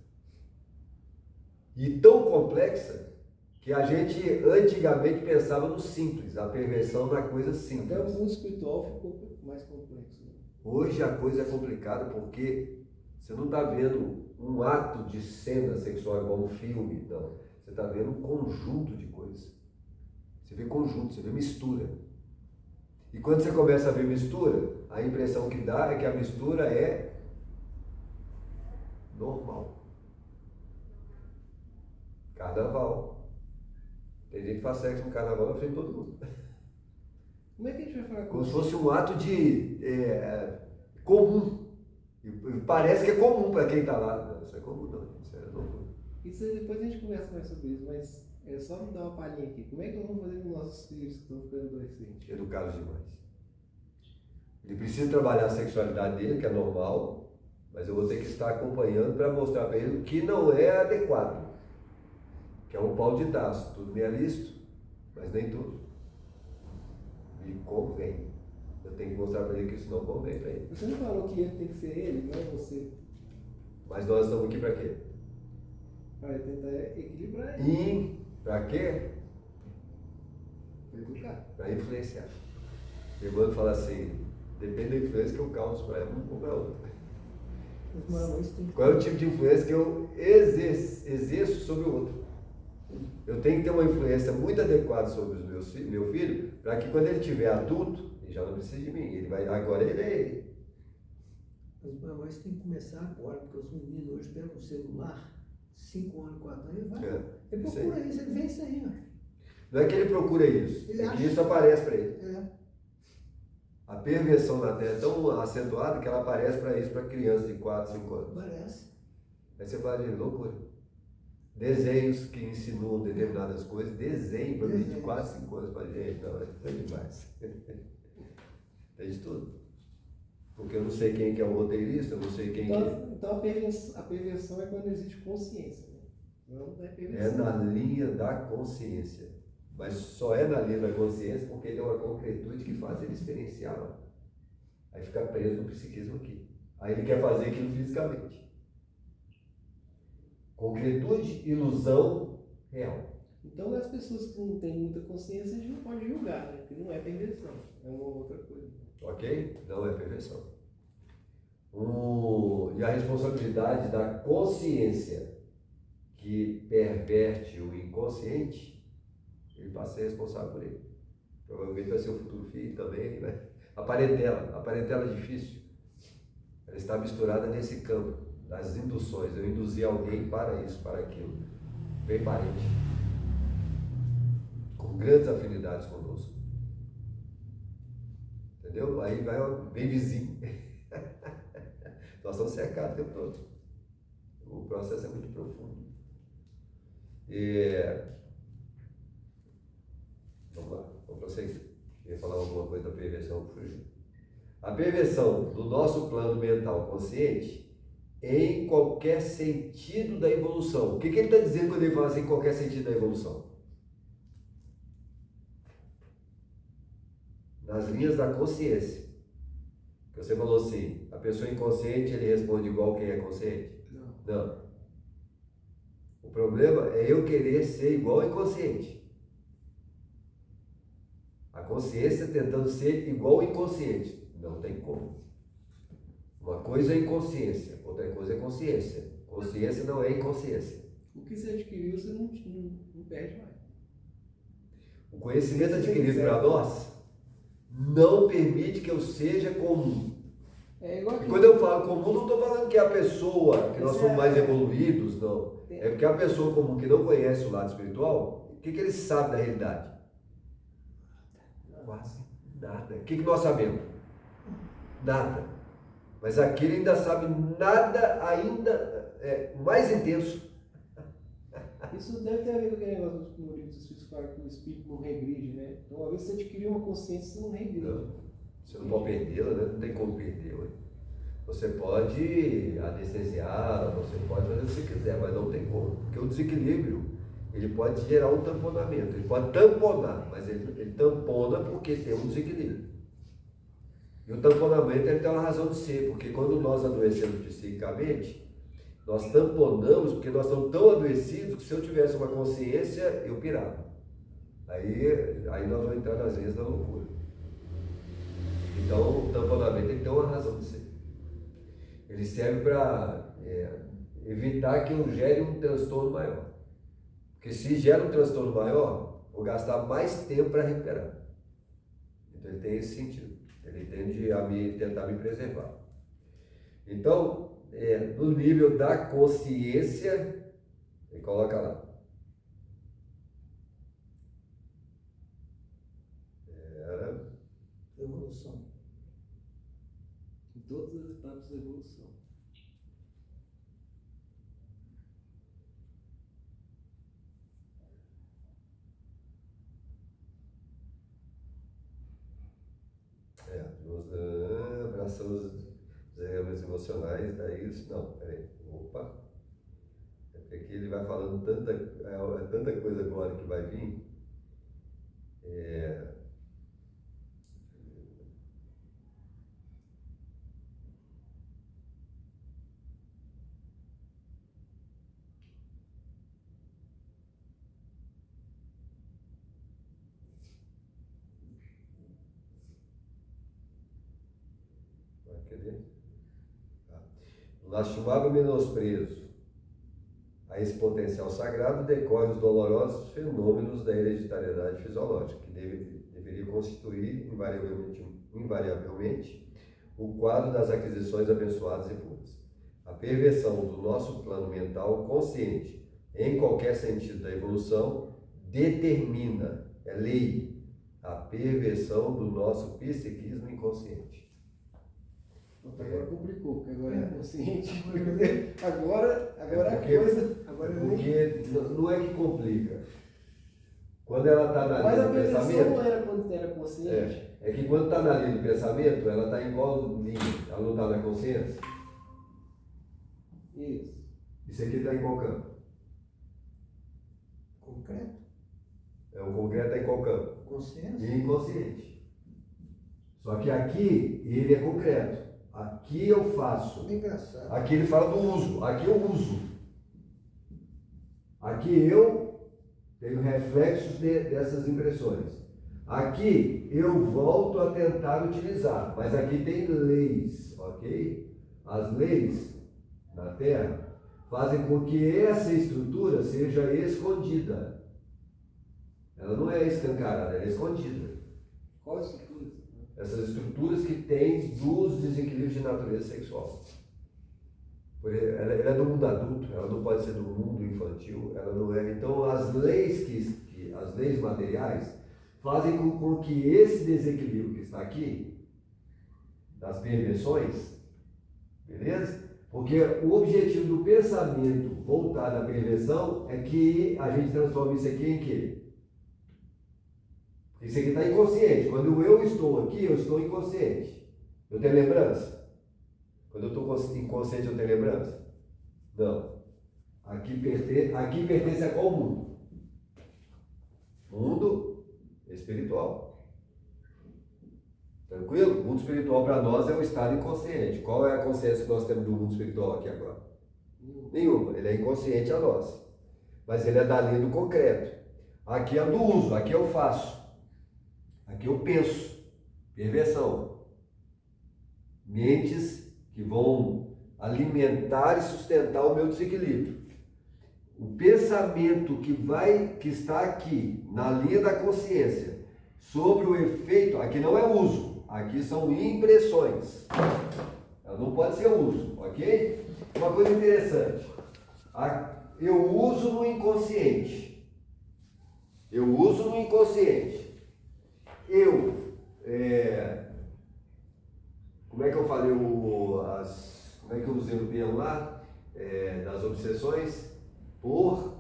E tão complexa que a gente antigamente pensava no simples, a perversão na coisa simples. Até o mundo espiritual ficou mais complexo. Né? Hoje a coisa é complicada porque você não está vendo um ato de cena sexual igual um filme, não. Você está vendo um conjunto de coisas. Você vê conjunto, você vê mistura. E quando você começa a ver mistura, a impressão que dá é que a mistura é normal. Carnaval. Tem gente que faz sexo no carnaval na frente de todo mundo. Como é que a gente vai falar com Como se você? fosse um ato de comum. E parece que é comum para quem está lá. Não, isso é comum não, isso é loucura. Isso aí, depois a gente conversa mais sobre isso, mas é só me dar uma palhinha aqui. Como é que nós vamos fazer com nossos filhos que estão ficando adolescentes? Educados demais. Ele precisa trabalhar a sexualidade dele, que é normal, mas eu vou ter que estar acompanhando para mostrar para ele o que não é adequado. Que é um pau de Tarso, tudo me é lícito, mas nem tudo. Me convém. Eu tenho que mostrar para ele que isso não convém para ele. Você não falou que ele tem que ser ele, não é você? Mas nós estamos aqui para quê? Para tentar equilibrar ele. E para quê? Para educar. Para influenciar. Meu irmão fala assim, depende da influência que eu causo para um ou para outro. Os marões têm que... Qual é o tipo de influência que eu exerço sobre o outro? Eu tenho que ter uma influência muito adequada sobre meu filho, para que quando ele tiver adulto, ele já não precisa de mim. Agora ele é ele. Os marões têm que começar agora, porque os meninos hoje pegam o celular, 5 anos, 4 anos, ele vai. Ele procura isso, ele vê isso aí, ó. Não é que ele procura isso, é que isso aparece para ele. É. A perversão na Terra é tão acentuada que ela aparece para isso, para crianças de 4, 5 anos. Parece. Aí você fala de loucura. Desenhos que insinuam determinadas coisas, desenho para mim de 4, 5 anos para gente, não, é demais. Tem de tudo. Porque eu não sei quem que é o roteirista, eu não sei quem Então a perversão é quando existe consciência. Né? Não é é perversão. na linha da consciência. Mas só é na linha da consciência porque ele é uma concretude que faz ele experienciar. Aí fica preso no psiquismo aqui. Aí ele quer fazer aquilo fisicamente. Concretude, ilusão, real. Então, as pessoas que não têm muita consciência, a gente não pode julgar, né? Porque não é perversão, é uma outra coisa. Ok? Não é perversão. E a responsabilidade da consciência que perverte o inconsciente, ele passa a ser responsável por ele. Provavelmente vai ser o futuro filho também, né? A parentela é difícil. Ela está misturada nesse campo das induções. Eu induzi alguém para isso, para aquilo. Bem parente. Com grandes afinidades conosco. Entendeu? Aí vem vizinho. Nós estamos cercados o tempo todo. O processo é muito profundo. Vamos lá. prosseguir. Eu ia falar alguma coisa da perversão que fugiu. A perversão do nosso plano mental consciente em qualquer sentido da evolução. O que ele está dizendo quando ele fala assim, em qualquer sentido da evolução? Nas linhas da consciência. Você falou assim, a pessoa inconsciente, ele responde igual quem é consciente? Não. O problema é eu querer ser igual ao inconsciente. A consciência tentando ser igual ao inconsciente. Não tem como. Uma coisa é inconsciência, outra coisa é consciência. Consciência não é inconsciência. O que você adquiriu, você não perde mais. O conhecimento adquirido para nós não permite que eu seja comum. É igual E quando eu falo comum, não estou falando que é a pessoa, que nós somos mais evoluídos, não. É porque a pessoa comum que não conhece o lado espiritual, o que ele sabe da realidade? Quase nada. O que nós sabemos? Nada. Mas aquele ainda sabe nada ainda mais intenso. Isso deve ter a ver com aquele negócio dos primórdios dos espíritos falam que o espírito não regride, né? Então, uma vez que você adquiriu uma consciência, você não regride. Não, você não pode perdê-la, né? Não tem como perdê-la. Você pode anestesiá-la, você pode fazer o que você quiser, mas não tem como. Porque o desequilíbrio, ele pode gerar um tamponamento. Ele pode tamponar, mas ele tampona porque tem um desequilíbrio. E o tamponamento ele tem uma razão de ser, porque quando nós adoecemos psiquicamente, nós tamponamos porque nós estamos tão adoecidos que se eu tivesse uma consciência, eu pirava. Aí nós vamos entrar nas vezes da loucura. Então, o tamponamento tem que ter uma razão de ser. Ele serve para evitar que eu gere um transtorno maior. Porque se gera um transtorno maior, vou gastar mais tempo para recuperar. Então, ele tem esse sentido. Ele tende a tentar me preservar. Então, no nível da consciência, ele coloca lá. Evolução. Em todas as etapas da evolução. Abraçamos os elementos emocionais, daí isso, não, peraí, opa, é porque aqui ele vai falando tanta coisa agora que vai vir, lastimável menosprezo a esse potencial sagrado decorre os dolorosos fenômenos da hereditariedade fisiológica, que deveria constituir invariavelmente o quadro das aquisições abençoadas e puras. A perversão do nosso plano mental consciente, em qualquer sentido da evolução, determina, é lei, a perversão do nosso psiquismo inconsciente. Agora complicou, porque agora é consciente. Agora a coisa. Porque não é que complica. Quando ela está na linha do pensamento. Mas a perversão não era quando era consciente. É que quando está na linha do pensamento, ela está em qual linha? Ela não está na consciência? Isso. Isso aqui está em qual campo? Concreto. O concreto está em qual campo? Consciência. E inconsciente. Só que aqui ele é concreto. Aqui eu faço. É engraçado. Aqui ele fala do uso. Aqui eu uso. Aqui eu tenho reflexos dessas impressões. Aqui eu volto a tentar utilizar. Mas aqui tem leis, ok? As leis da Terra fazem com que essa estrutura seja escondida. Ela não é escancarada, ela é escondida. Qual estrutura? Essas estruturas que tem dos desequilíbrios de natureza sexual. Ela é do mundo adulto, ela não pode ser do mundo infantil, ela não é. Então as leis as leis materiais fazem com que esse desequilíbrio que está aqui, das perversões, beleza? Porque o objetivo do pensamento voltado à perversão é que a gente transforme isso aqui em quê? Isso aqui está inconsciente. Quando eu estou aqui, eu estou inconsciente. Eu tenho lembrança? Quando eu estou inconsciente, eu tenho lembrança? Não. Aqui pertence a qual mundo? Mundo espiritual. Tranquilo? O mundo espiritual para nós é um estado inconsciente. Qual é a consciência que nós temos do mundo espiritual aqui agora? Nenhuma. Ele é inconsciente a nós. Mas ele é da linha do concreto. Aqui é do uso, aqui eu faço. Aqui eu penso. Perversão. Mentes que vão alimentar e sustentar o meu desequilíbrio. O pensamento que está aqui, na linha da consciência, sobre o efeito, aqui não é uso, aqui são impressões. Ela não pode ser uso, ok? Uma coisa interessante, eu uso no inconsciente. Como é que eu falei como é que eu usei o termo lá? Das obsessões por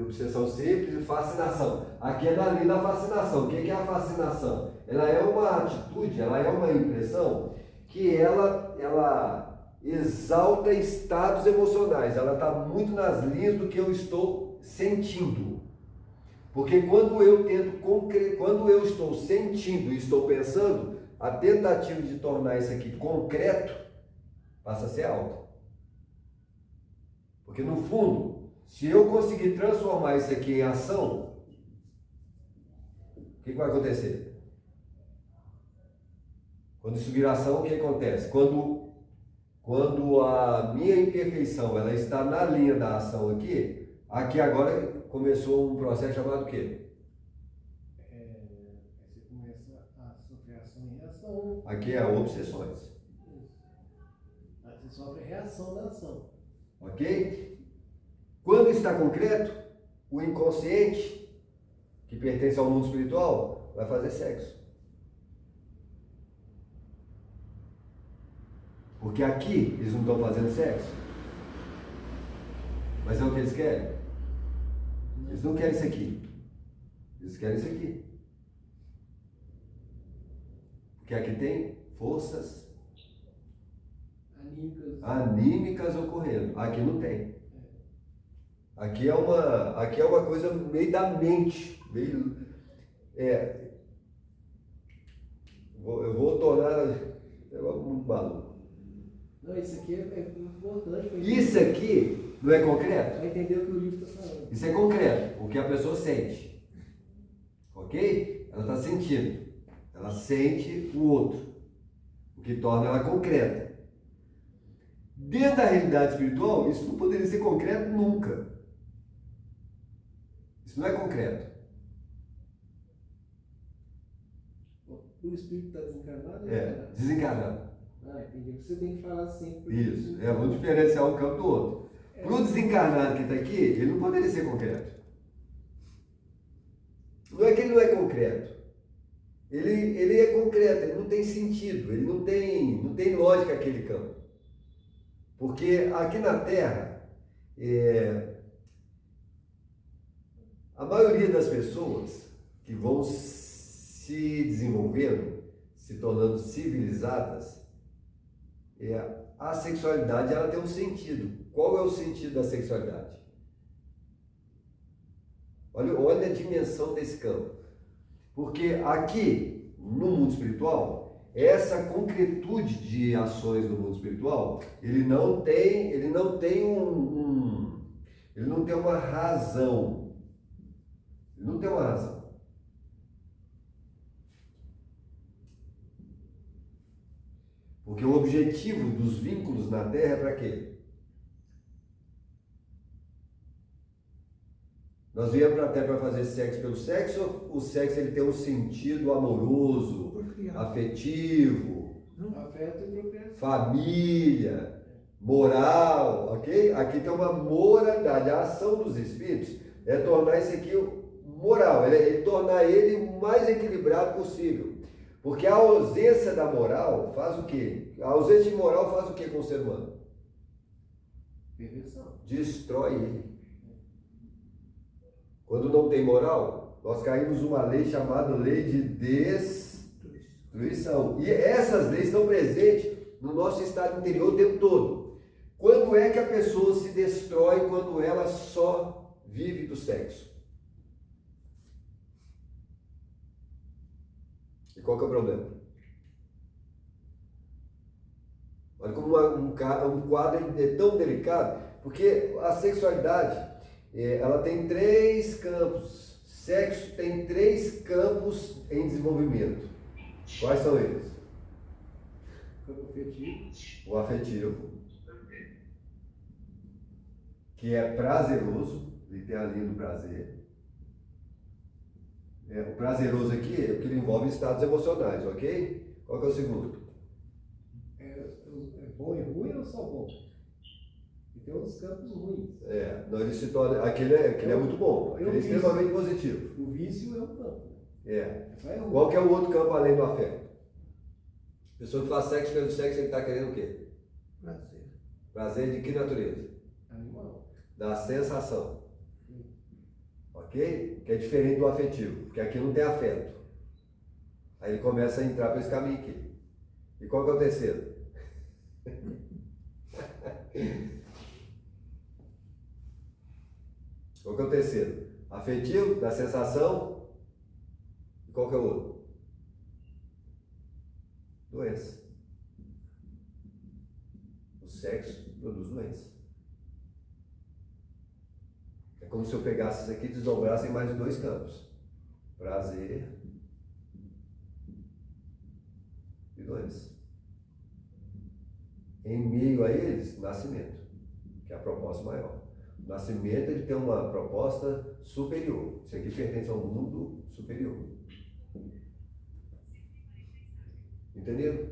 obsessão simples e fascinação. Aqui é na linha da fascinação. O que é a fascinação? Ela é uma atitude, ela é uma impressão que ela exalta estados emocionais. Ela está muito nas linhas do que eu estou sentindo. Porque quando eu estou sentindo e estou pensando, a tentativa de tornar isso aqui concreto passa a ser alta. Porque no fundo, se eu conseguir transformar isso aqui em ação, o que vai acontecer? Quando isso vira ação, o que acontece? Quando a minha imperfeição ela está na linha da ação aqui agora começou um processo chamado o quê? Você começa a sofrer ação e reação. Aqui é obsessões. Isso. Aí você sofre reação da ação. Ok? Quando está concreto, o inconsciente, que pertence ao mundo espiritual, vai fazer sexo. Porque aqui eles não estão fazendo sexo. Mas é o que eles querem? Eles não querem isso aqui. Eles querem isso aqui. Porque aqui tem forças anímicas ocorrendo. Aqui não tem. Aqui é uma coisa meio da mente. Eu vou tornar um maluco. Não, isso aqui é importante. Isso aqui não é concreto? Vai entender o que o livro está falando. Isso é concreto, o que a pessoa sente. Ok? Ela está sentindo. Ela sente o outro. O que torna ela concreta. Dentro da realidade espiritual, isso não poderia ser concreto nunca. Isso não é concreto. O espírito está desencarnado? Desencarnado. Entendi. Você tem que falar sempre. Isso. Vamos diferenciar um campo do outro. Para o desencarnado que está aqui, ele não poderia ser concreto. Não é que ele não é concreto. Ele é concreto, ele não tem sentido, ele não tem lógica aquele campo. Porque aqui na Terra, a maioria das pessoas que vão se desenvolvendo, se tornando civilizadas, a sexualidade ela tem um sentido. Qual é o sentido da sexualidade? Olha a dimensão desse campo. Porque aqui, no mundo espiritual, essa concretude de ações no mundo espiritual, ele não tem uma razão. Ele não tem uma razão. Porque o objetivo dos vínculos na Terra é para quê? Nós viemos para a Terra para fazer sexo pelo sexo, o sexo ele tem um sentido amoroso, afetivo, afeto e propriedade, família, moral, ok? Aqui tem uma moralidade. A ação dos espíritos é tornar isso aqui moral, é tornar ele o mais equilibrado possível. Porque a ausência da moral faz o quê? A ausência de moral faz o quê com o ser humano? perversão. Destrói ele. Quando não tem moral, Nós caímos numa lei chamada lei de destruição. E essas leis estão presentes no nosso estado interior o tempo todo. Quando é que a pessoa se destrói? Quando ela só vive do sexo. E qual que é o problema? Olha como um quadro é tão delicado, porque a sexualidade, ela tem 3 campos. Sexo tem 3 campos em desenvolvimento. Quais são eles? Campo afetivo. O afetivo, que é prazeroso, literalmente do prazer. O prazeroso aqui é o que envolve estados emocionais, ok? Qual que é o segundo? É bom e ruim ou só bom? E tem outros campos ruins. Não, ele se torna. Aquele é muito bom, aquele é extremamente positivo. O vício é um campo. Só é ruim. Qual que é o outro campo além do afeto? A pessoa que faz sexo pelo sexo, ele está querendo o quê? Prazer. Prazer de que natureza? Animal. Da sensação. Ok? Que é diferente do afetivo, porque aqui não tem afeto. Aí ele começa a entrar por esse caminho aqui. E qual que é o terceiro? Qual que é o terceiro? Afetivo, da sensação. E qual que é o outro? Doença. O sexo produz doença. É como se eu pegasse isso aqui e desdobrasse em mais 2 campos. Prazer e doença. Em meio a eles, nascimento, que é a proposta maior. O nascimento, ele tem uma proposta superior. Isso aqui pertence ao mundo superior. Entenderam?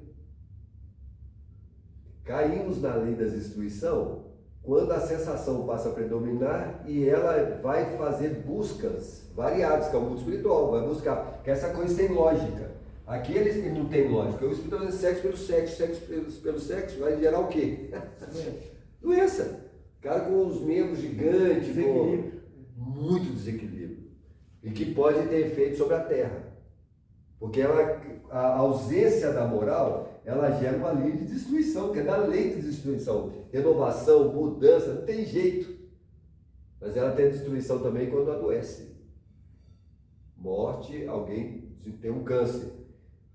Caímos na lei da destruição quando a sensação passa a predominar e ela vai fazer buscas variadas, que é o mundo espiritual, vai buscar, que essa coisa tem lógica. Aqueles que não tem lógica, o espírito vai fazer sexo pelo sexo, sexo pelo sexo, vai gerar o quê? Doença. Cara com os membros gigantes, com muito desequilíbrio. E que pode ter efeito sobre a terra. Porque a ausência da moral, ela gera uma lei de destruição, que é da lei de destruição. Renovação, mudança, não tem jeito. Mas ela tem destruição também quando adoece. Morte, alguém tem um câncer.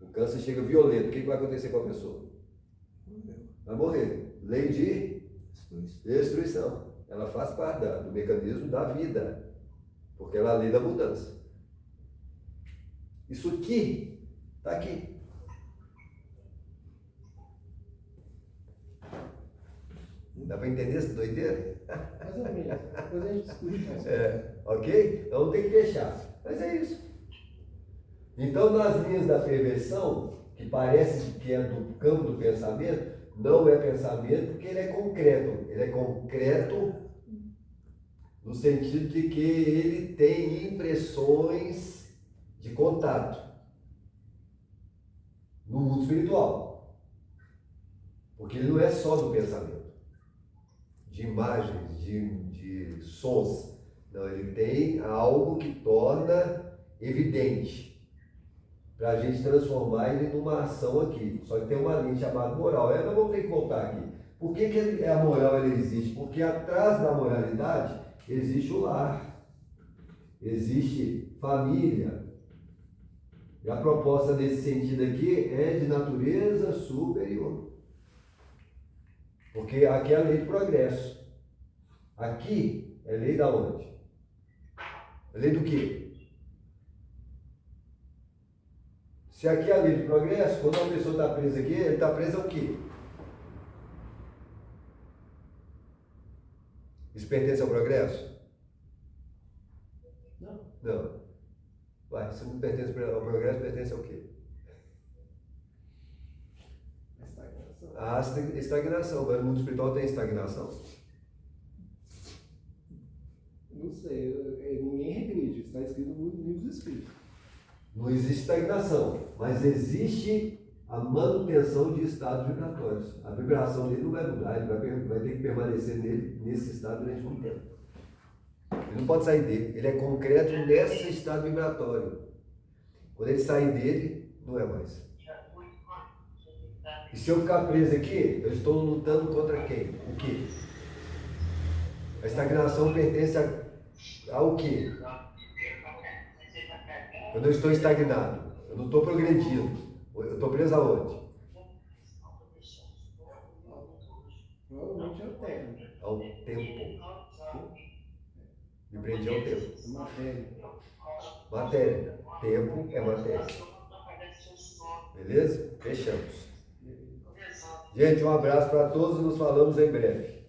O câncer chega violento, o que vai acontecer com a pessoa? Vai morrer. Lei de destruição. Ela faz parte do mecanismo da vida. Porque ela é a lei da mudança. Isso aqui, está aqui. Dá para entender essa doideira? Mais ou menos. Depois a gente discute mais. Ok? Então tem que fechar. Mas é isso. Então, nas linhas da perversão, que parece que é do campo do pensamento, não é pensamento porque ele é concreto. Ele é concreto no sentido de que ele tem impressões de contato no mundo espiritual. Porque ele não é só do pensamento, de imagens, de sons. Não, ele tem algo que torna evidente para a gente transformar ele numa ação aqui. Só que tem uma linha chamada moral. Nós vamos ter que voltar aqui. Por que a moral ela existe? Porque atrás da moralidade existe o lar, existe família. E a proposta nesse sentido aqui é de natureza superior. Porque aqui é a lei do progresso. Aqui é lei da onde? É lei do quê? Se aqui é a lei do progresso, quando uma pessoa está presa aqui, ele está preso ao quê? Isso pertence ao progresso? Não. Não. Vai, se não pertence ao progresso, pertence ao quê? Estagnação. A estagnação. Mas no mundo espiritual tem estagnação? Não sei, ninguém regride, está escrito no livro dos Espíritos. Não existe estagnação, mas existe a manutenção de estados vibratórios. A vibração dele não vai mudar, ele vai ter que permanecer nesse estado durante muito tempo. Ele não pode sair dele. Ele é concreto nesse estado vibratório. Quando ele sair dele, não é mais. E se eu ficar preso aqui, eu estou lutando contra quem? O quê? A estagnação pertence ao quê? Eu não estou estagnado. Eu não estou progredindo. Eu estou preso aonde? Provavelmente é o terra. Ao tempo. Me prendi ao tempo. Matéria. Matéria. Tempo é matéria. Beleza? Fechamos. Gente, um abraço para todos e nos falamos em breve.